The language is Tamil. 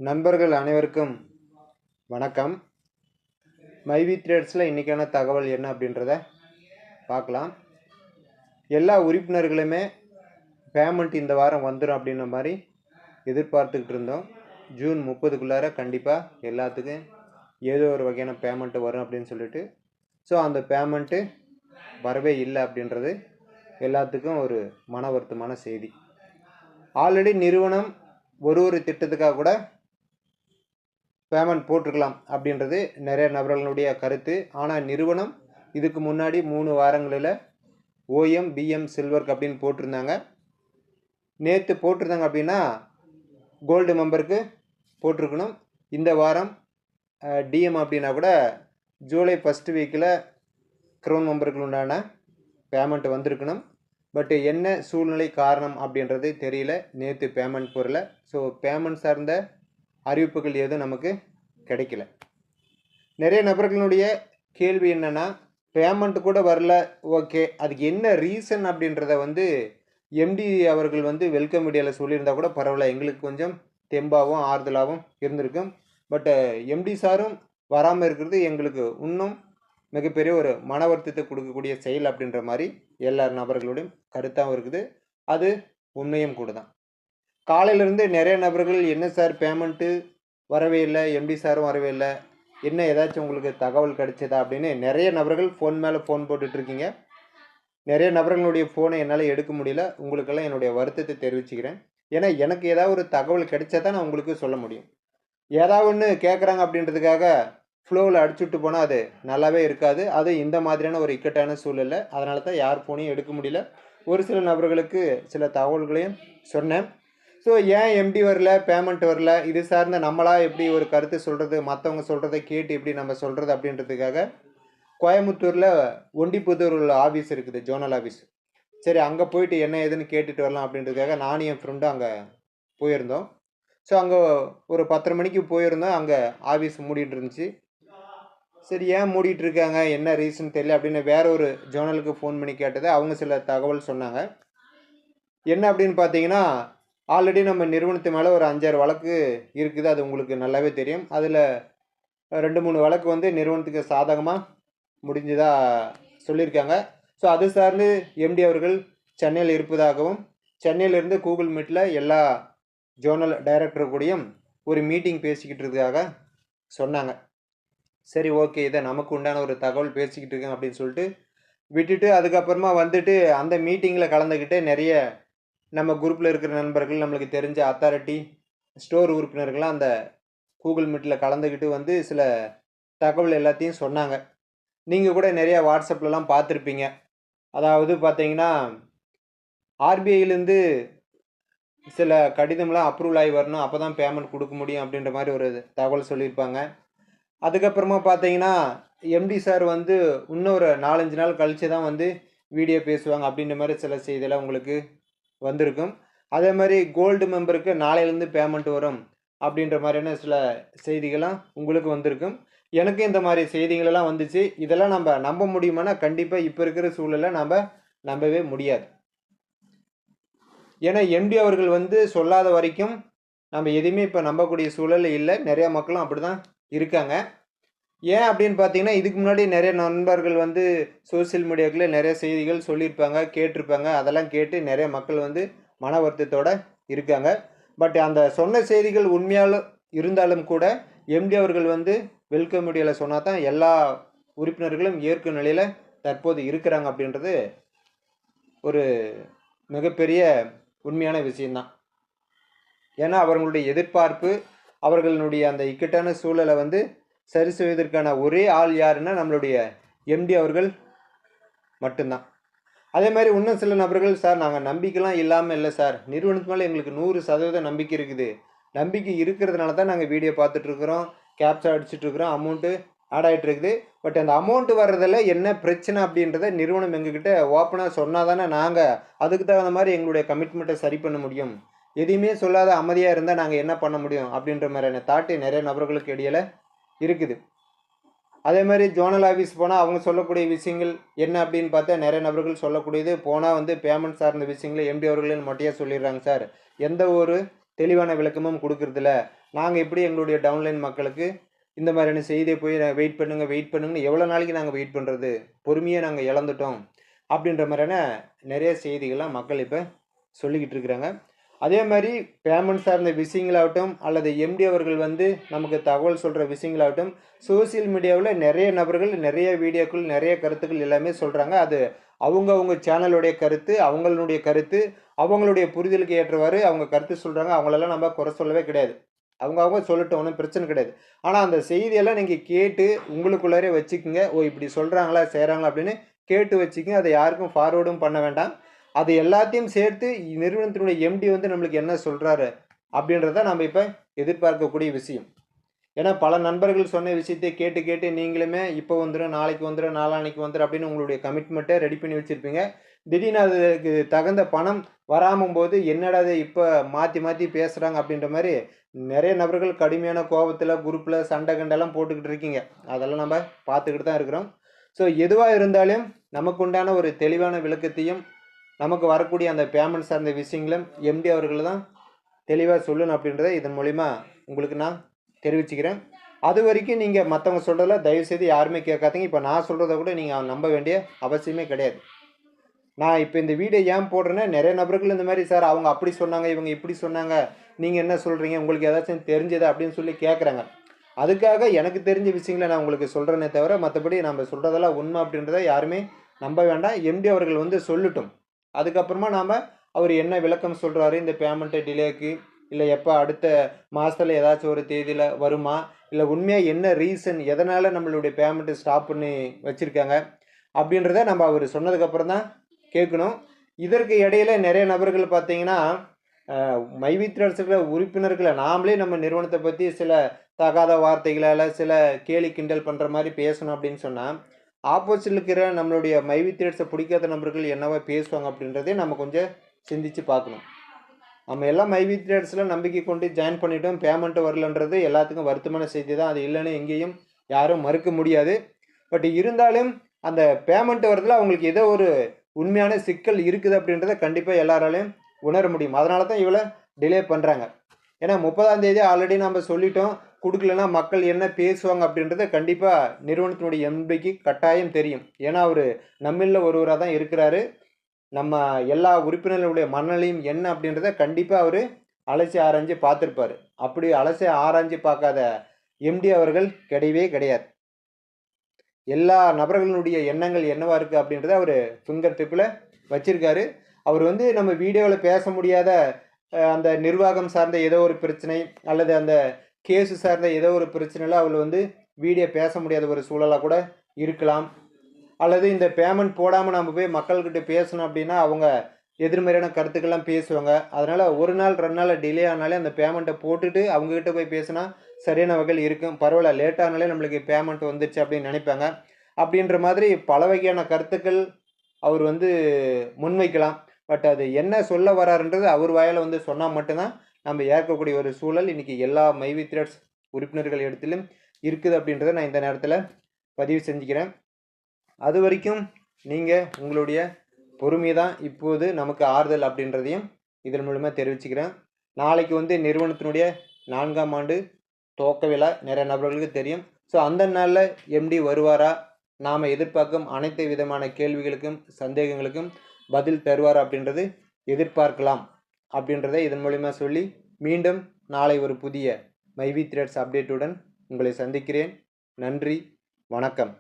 நண்பர்கள் அனைவருக்கும் வணக்கம். மைவி த்ரெட்ஸில் இன்றைக்கான தகவல் என்ன அப்படின்றத பார்க்கலாம். எல்லா உறுப்பினர்களுமே பேமெண்ட் இந்த வாரம் வந்துடும் அப்படின்ற மாதிரி எதிர்பார்த்துக்கிட்டு இருந்தோம். ஜூன் 30க்குள்ளார கண்டிப்பாக எல்லாத்துக்கும் ஏதோ ஒரு வகையான பேமெண்ட்டு வரும் அப்படின்னு சொல்லிட்டு, ஸோ அந்த பேமெண்ட்டு வரவே இல்லை அப்படின்றது எல்லாத்துக்கும் ஒரு மன வருத்தமான செய்தி. ஆல்ரெடி நிறுவனம் ஒரு திட்டத்துக்காக கூட பேமெண்ட் போட்டிருக்கலாம் அப்படின்றது நிறைய நபர்களுடைய கருத்து. ஆனால் நிறுவனம் இதுக்கு முன்னாடி 3 வாரங்களில் ஓஎம் பிஎம் சில்வர்க்கு அப்படின்னு போட்டிருந்தாங்க. நேற்று போட்டிருந்தாங்க அப்படின்னா கோல்டு மெம்பருக்கு போட்டிருக்கணும். இந்த வாரம் டிஎம் அப்படின்னா கூட ஜூலை 1 வீக்கில் க்ரௌன் மெம்பருக்கு உண்டான பேமெண்ட் வந்திருக்கணும். பட் என்ன சூழ்நிலை காரணம் அப்படின்றது தெரியல. நேற்று பேமெண்ட் போடல. ஸோ பேமெண்ட் சார்ந்த அறிவிப்புகள் எதுவும் நமக்கு கிடைக்கல. நிறைய நபர்களுடைய கேள்வி என்னென்னா, பேமெண்ட் கூட வரல, ஓகே அதுக்கு என்ன ரீசன் அப்படின்றத எம்டி அவர்கள் வெல்கம் மீடியாவில் சொல்லியிருந்தா கூட பரவாயில்ல, எங்களுக்கு கொஞ்சம் தெம்பாகவும் ஆறுதலாகவும் இருந்திருக்கும். பட் எம்டி சாரும் வராமல் இருக்கிறது எங்களுக்கு இன்னும் மிகப்பெரிய ஒரு மன வருத்தத்தை கொடுக்கக்கூடிய செயல் அப்படின்ற மாதிரி எல்லா நபர்களுடையும் கருத்தாகவும் இருக்குது. அது உண்மையும் கூட தான். காலையிலேருந்து நிறைய நபர்கள் என்ன சார் பேமெண்ட்டு வரவே இல்லை, எம்டி சாரும் வரவே இல்லை, என்ன ஏதாச்சும் உங்களுக்கு தகவல் கிடைச்சதா அப்படின்னு நிறைய நபர்கள் ஃபோன் மேலே ஃபோன் போட்டுட்ருக்கீங்க. நிறைய நபர்களுடைய ஃபோனை என்னால் எடுக்க முடியல. உங்களுக்கெல்லாம் என்னுடைய வருத்தத்தை தெரிவிச்சுக்கிறேன். ஏன்னா எனக்கு ஏதாவது ஒரு தகவல் கிடைச்சா தான் நான் உங்களுக்கு சொல்ல முடியும். ஏதாவது ஒன்று கேட்குறாங்க அப்படின்றதுக்காக ஃப்ளோவில் அடிச்சுட்டு போனால் அது நல்லாவே இருக்காது. அது இந்த மாதிரியான ஒரு இக்கட்டான சூழ்நிலை. அதனால தான் யார் ஃபோனையும் எடுக்க முடியல. ஒரு சில நபர்களுக்கு சில தகவல்களையும் சொன்னேன். ஸோ ஏன் எம்டி வரல, பேமெண்ட் வரல, இது சார்ந்த நம்மளாக எப்படி ஒரு கருத்து சொல்கிறது, மற்றவங்க சொல்கிறத கேட்டு எப்படி நம்ம சொல்கிறது அப்படின்றதுக்காக கோயம்புத்தூரில் ஒண்டிப்புத்தூர் உள்ள ஆஃபீஸ் இருக்குது, ஜோனல் ஆஃபீஸ். சரி அங்கே போயிட்டு என்ன ஏதுன்னு கேட்டுட்டு வரலாம் அப்படின்றதுக்காக நானும் என் ஃப்ரெண்டும் அங்கே போயிருந்தோம். ஸோ அங்கே ஒரு 10:30 மணிக்கு போயிருந்தோம். அங்கே ஆஃபீஸ் மூடிட்டு இருந்துச்சு. சரி ஏன் மூடிட்டு இருக்காங்க, என்ன ரீசன் தெரியல அப்படின்னு வேற ஒரு ஜோனலுக்கு ஃபோன் பண்ணி கேட்டது. அவங்க சில தகவல் சொன்னாங்க. என்ன அப்படின்னு பார்த்தீங்கன்னா, ஆல்ரெடி நம்ம நிறுவனத்து மேலே ஒரு 5-6 வழக்கு இருக்குது. அது உங்களுக்கு நல்லாவே தெரியும். அதில் 2-3 வழக்கு நிறுவனத்துக்கு சாதகமாக முடிஞ்சதாக சொல்லியிருக்காங்க. ஸோ அது சார்ந்து எம்டி அவர்கள் சென்னையில் இருப்பதாகவும், சென்னையிலேருந்து கூகுள் மீட்டில் எல்லா ஜோனல் டைரக்டர் கூடயும் ஒரு மீட்டிங் பேசிக்கிட்டு இருக்கிறதாக சொன்னாங்க. சரி ஓகே, இதை நமக்கு உண்டான ஒரு தகவல் பேசிக்கிட்டு இருக்கேன் அப்படின்னு சொல்லிட்டு விட்டுட்டு அதுக்கப்புறமா அந்த மீட்டிங்கில் கலந்துக்கிட்டு நிறைய நம்ம குரூப்பில் இருக்கிற நண்பர்கள், நம்மளுக்கு தெரிஞ்ச அத்தாரிட்டி ஸ்டோர் உறுப்பினர்கள்லாம் அந்த கூகுள் மீட்டில் கலந்துக்கிட்டு சில தகவல் எல்லாத்தையும் சொன்னாங்க. நீங்கள் கூட நிறையா வாட்ஸ்அப்லலாம் பார்த்துருப்பீங்க. அதாவது பார்த்தீங்கன்னா, ஆர்பிஐலேருந்து சில கடிதம்லாம் அப்ரூவல் ஆகி வரணும், அப்போ தான் பேமெண்ட் கொடுக்க முடியும் அப்படின்ற மாதிரி ஒரு தகவல் சொல்லியிருப்பாங்க. அதுக்கப்புறமா பார்த்தீங்கன்னா, எம்டி சார் இன்னும் ஒரு 4-5 நாள் கழித்து தான் வீடியோ பேசுவாங்க அப்படின்ற மாதிரி சில செய்தியெல்லாம் உங்களுக்கு வந்திருக்கும். அதே மாதிரி கோல்டு மெம்பருக்கு நாளையிலேருந்து பேமெண்ட் வரும் அப்படின்ற மாதிரியான சில செய்திகள்லாம் உங்களுக்கு வந்திருக்கும். எனக்கு இந்த மாதிரி செய்திகளெல்லாம் வந்துச்சு. இதெல்லாம் நம்ம நம்ப முடியுமானா கண்டிப்பாக இப்போ இருக்கிற சூழலில் நம்ம நம்பவே முடியாது. ஏன்னா எம்டி அவர்கள் சொல்லாத வரைக்கும் நம்ம எதுவுமே இப்போ நம்பக்கூடிய சூழல் இல்லை. நிறையா மக்களும் அப்படி தான் இருக்காங்க. ஏன் அப்படின்னு பார்த்தீங்கன்னா, இதுக்கு முன்னாடி நிறைய நண்பர்கள் சோசியல் மீடியாக்களில் நிறைய செய்திகள் சொல்லியிருப்பாங்க, கேட்டிருப்பாங்க. அதெல்லாம் கேட்டு நிறைய மக்கள் மன வருத்தத்தோடு இருக்காங்க. பட் அந்த சொன்ன செய்திகள் உண்மையாலும் இருந்தாலும் கூட எம்டி அவர்கள் வெல்கம் மீடியாவில் சொன்னால் தான் எல்லா உறுப்பினர்களும் ஏற்கும் நிலையில் தற்போது இருக்கிறாங்க அப்படின்றது ஒரு மிகப்பெரிய உண்மையான விஷயந்தான். ஏன்னா அவர்களுடைய எதிர்பார்ப்பு, அவர்களுடைய அந்த இக்கட்டான சூழலை சரி செய்வதற்கான ஒரே ஆள் யாருன்னா நம்மளுடைய எம்டி அவர்கள் மட்டும்தான். அதே மாதிரி இன்னும் சில நபர்கள், சார் நாங்கள் நம்பிக்கைலாம் இல்லாமல் இல்லை சார், நிறுவனத்து மேலே எங்களுக்கு 100% நம்பிக்கை இருக்குது, நம்பிக்கை இருக்கிறதுனால தான் நாங்கள் வீடியோ பார்த்துட்ருக்குறோம், கேப்சா அடிச்சுட்ருக்குறோம், அமௌண்ட்டு ஆட் ஆகிட்டு இருக்குது. பட் அந்த அமௌண்ட்டு வர்றதில் என்ன பிரச்சனை அப்படின்றத நிறுவனம் எங்ககிட்ட ஓப்பனாக சொன்னால் தானே நாங்கள் அதுக்கு தகுந்த மாதிரி எங்களுடைய கமிட்மெண்ட்டை சரி பண்ண முடியும். எதையுமே சொல்லாத அமைதியாக இருந்தால் நாங்கள் என்ன பண்ண முடியும் அப்படின்ற மாதிரியான தாட்டு நிறைய நபர்களுக்கு இடையில் இருக்குது. அதே மாதிரி ஜோனல் ஆஃபீஸ் போனால் அவங்க சொல்லக்கூடிய விஷயங்கள் என்ன அப்படின்னு பார்த்தா நிறைய நபர்கள் சொல்லக்கூடியது, போனால் பேமெண்ட் சார்ந்த விஷயங்களை எம்டி அவர்களையும் மொட்டையாக சொல்லிடுறாங்க சார், எந்த ஒரு தெளிவான விளக்கமும் கொடுக்குறதில்ல, நாங்கள் எப்படி எங்களுடைய டவுன்லைன் மக்களுக்கு இந்த மாதிரியான செய்தியை போய் வெயிட் பண்ணுங்கன்னு எவ்வளோ நாளைக்கு நாங்கள் வெயிட் பண்ணுறது, பொறுமையாக நாங்கள் இழந்துட்டோம் அப்படின்ற மாதிரியான நிறைய செய்திகள்லாம் மக்கள் இப்போ சொல்லிக்கிட்டு இருக்கிறாங்க. அதே மாதிரி பேமெண்ட் சார்ந்த விஷயங்களாகட்டும் அல்லது எம்டி அவர்கள் வந்து நமக்கு தகவல் சொல்கிற விஷயங்களாகட்டும், சோசியல் மீடியாவில் நிறைய நபர்கள் நிறைய வீடியோக்கள் நிறைய கருத்துக்கள் எல்லாமே சொல்கிறாங்க. அது அவங்க சேனலுடைய கருத்து, அவங்களுடைய புரிதலுக்கு ஏற்றவாறு அவங்க கருத்து சொல்கிறாங்க. அவங்களெல்லாம் நம்ம குறை சொல்லவே கிடையாது. அவங்க சொல்லட்டும், ஒன்றும் பிரச்சனை கிடையாது. ஆனால் அந்த செய்தியெல்லாம் நீங்கள் கேட்டு உங்களுக்குள்ளாரே வச்சுக்கோங்க. ஓ, இப்படி சொல்கிறாங்களா செய்கிறாங்களா அப்படின்னு கேட்டு வச்சுக்கோங்க. அதை யாருக்கும் ஃபார்வேர்டும் பண்ண வேண்டாம். அது எல்லாத்தையும் சேர்த்து நிறுவனத்தினுடைய எம்டி வந்து நம்மளுக்கு என்ன சொல்கிறாரு அப்படின்றத நம்ம இப்போ எதிர்பார்க்கக்கூடிய விஷயம். ஏன்னா பல நண்பர்கள் சொன்ன விஷயத்தை கேட்டு கேட்டு நீங்களுமே இப்போ வந்துடும், நாளைக்கு வந்துடும், நாளான்னைக்கு வந்துடும் அப்படின்னு உங்களுடைய கமிட்மெண்ட்டை ரெடி பண்ணி வச்சுருப்பீங்க. திடீர்னு அதுக்கு தகுந்த பணம் வராமல் போது என்னடா அது இப்போ மாற்றி பேசுகிறாங்க அப்படின்ற மாதிரி நிறைய நபர்கள் கடுமையான கோபத்தில் குரூப்பில் சண்டை கண்டெல்லாம் போட்டுக்கிட்டு இருக்கீங்க. அதெல்லாம் நம்ம பார்த்துக்கிட்டு தான் இருக்கிறோம். ஸோ எதுவாக இருந்தாலும் நமக்கு உண்டான ஒரு தெளிவான விளக்கத்தையும் நமக்கு வரக்கூடிய அந்த பேமெண்ட் சார்ந்த விஷயங்களும் எம்டி அவர்கள் தான் தெளிவாக சொல்லணும் அப்படின்றத இதன் மூலிமா உங்களுக்கு நான் தெரிவிச்சுக்கிறேன். அது வரைக்கும் நீங்கள் மற்றவங்க சொல்கிறதில்ல தயவுசெய்து யாருமே கேட்காதீங்க. இப்போ நான் சொல்கிறத கூட நீங்கள் நம்ப வேண்டிய அவசியமே கிடையாது. நான் இப்போ இந்த வீடியோ ஏன் போடுறேன்னா, நிறைய நபர்கள் இந்த மாதிரி சார் அவங்க அப்படி சொன்னாங்க, இவங்க இப்படி சொன்னாங்க, நீங்கள் என்ன சொல்கிறீங்க, உங்களுக்கு ஏதாச்சும் தெரிஞ்சது அப்படின்னு சொல்லி கேட்குறாங்க. அதுக்காக எனக்கு தெரிஞ்ச விஷயங்களை நான் உங்களுக்கு சொல்கிறேனே தவிர மற்றபடி நம்ம சொல்கிறதெல்லாம் உண்மை அப்படின்றத யாருமே நம்ப வேண்டாம். எம்டி அவர்கள் வந்து சொல்லட்டும். அதுக்கப்புறமா நாம் அவர் என்ன விளக்கம் சொல்கிறாரு இந்த பேமெண்ட்டை டிலேக்கு, இல்லை எப்போ அடுத்த மாதத்தில் ஏதாச்சும் ஒரு தேதியில் வருமா, இல்லை உண்மையாக என்ன ரீசன் எதனால் நம்மளுடைய பேமெண்ட்டு ஸ்டாப் பண்ணி வச்சுருக்காங்க அப்படின்றத நம்ம அவர் சொன்னதுக்கப்புறம் தான் கேட்கணும். இதற்கு இடையில நிறைய நபர்கள் பார்த்தீங்கன்னா மைவித்ரர்ஸுக்கிற உறுப்பினர்களை நாமளே நம்ம நிறுவனத்தை பற்றி சில தகாத வார்த்தைகளால் சில கேலி கிண்டல் பண்ணுற மாதிரி பேசணும் அப்படின்னு சொன்னால் ஆப்போசிட்டில் இருக்கிற நம்மளுடைய மைவித்ரேட்ஸை பிடிக்காத நபர்கள் என்னவா பேசுவாங்க அப்படின்றதே நம்ம கொஞ்சம் சிந்திச்சு பார்க்கணும். நம்ம எல்லாம் மைவித்ரேட்ஸில் நம்பிக்கை கொண்டு ஜாயின் பண்ணிட்டோம், பேமெண்ட்டு வரலன்றது எல்லாத்துக்கும் வருத்தமான செய்தி தான். அது இல்லைன்னு எங்கேயும் யாரும் மறுக்க முடியாது. பட் இருந்தாலும் அந்த பேமெண்ட் வரதுல அவங்களுக்கு ஏதோ ஒரு உண்மையான சிக்கல் இருக்குது அப்படின்றத கண்டிப்பாக எல்லாராலையும் உணர முடியும். அதனால தான் இவ்வளோ டிலே பண்ணுறாங்க. ஏன்னா 30ஆம் தேதி ஆல்ரெடி நம்ம சொல்லிட்டோம், கொடுக்கலன்னா மக்கள் என்ன பேசுவாங்க அப்படின்றத கண்டிப்பாக நிறுவனத்தினுடைய எம்பிக்கு கட்டாயம் தெரியும். ஏன்னா அவர் நம்மளில் ஒருவராக தான் இருக்கிறாரு. நம்ம எல்லா உறுப்பினர்களுடைய மனநிலையும் என்ன அப்படின்றத கண்டிப்பாக அவர் அலசி ஆராய்ஞ்சு பார்த்துருப்பார். அப்படி அலசி ஆராய்ஞ்சு பார்க்காத எம்டி அவர்கள் கிடையவே கிடையாது. எல்லா நபர்களுடைய எண்ணங்கள் என்னவா இருக்குது அப்படின்றத அவர் ஃபிங்கர் டிப்பில் வச்சிருக்காரு. அவர் வந்து நம்ம வீடியோவில் பேச முடியாத அந்த நிர்வாகம் சார்ந்த ஏதோ ஒரு பிரச்சனை அல்லது அந்த கேஸு சார்ந்த ஏதோ ஒரு பிரச்சனையில் அவர் வந்து வீடியோ பேச முடியாத ஒரு சூழலாக கூட இருக்கலாம். அல்லது இந்த பேமெண்ட் போடாமல் நம்ம போய் மக்கள்கிட்ட பேசணும் அப்படின்னா அவங்க எதிர்மறையான கருத்துக்கள்லாம் பேசுவாங்க. அதனால் ஒரு நாள் 2 நாள் டிலே ஆனாலே அந்த பேமெண்ட்டை போட்டுட்டு அவங்கக்கிட்ட போய் பேசினா சரியான வகையில் இருக்கும். பரவாயில்ல, லேட்டானாலே நம்மளுக்கு பேமெண்ட் வந்துடுச்சு அப்படின்னு நினைப்பாங்க. அப்படின்ற மாதிரி பல வகையான கருத்துக்கள் அவர் வந்து முன்வைக்கலாம். பட் அது என்ன சொல்ல வராருன்றது அவர் வாயில் வந்து சொன்னால் மட்டும்தான் நம்ம ஏற்கக்கூடிய ஒரு சூழல் இன்றைக்கி எல்லா மைவித்ரேட்ஸ் உறுப்பினர்கள் இடத்திலும் இருக்குது அப்படின்றத நான் இந்த நேரத்தில் பதிவு செஞ்சுக்கிறேன். அது வரைக்கும் நீங்கள் உங்களுடைய பொறுமை தான் இப்போது நமக்கு ஆறுதல் அப்படின்றதையும் இதன் மூலமாக தெரிவிச்சுக்கிறேன். நாளைக்கு வந்து நிறுவனத்தினுடைய 4ஆம் ஆண்டு துவக்க விழா நிறைய நபர்களுக்கு தெரியும். ஸோ அந்த நாளில் எம்டி வருவாரா, நாம் எதிர்பார்க்கும் அனைத்து விதமான கேள்விகளுக்கும் சந்தேகங்களுக்கும் பதில் தருவாரா அப்படின்றது எதிர்பார்க்கலாம் அப்படின்றத இதன் மூலிமா சொல்லி மீண்டும் நாளை ஒரு புதிய மைவித்ரேட்ஸ் அப்டேட்டுடன் உங்களை சந்திக்கிறேன். நன்றி, வணக்கம்.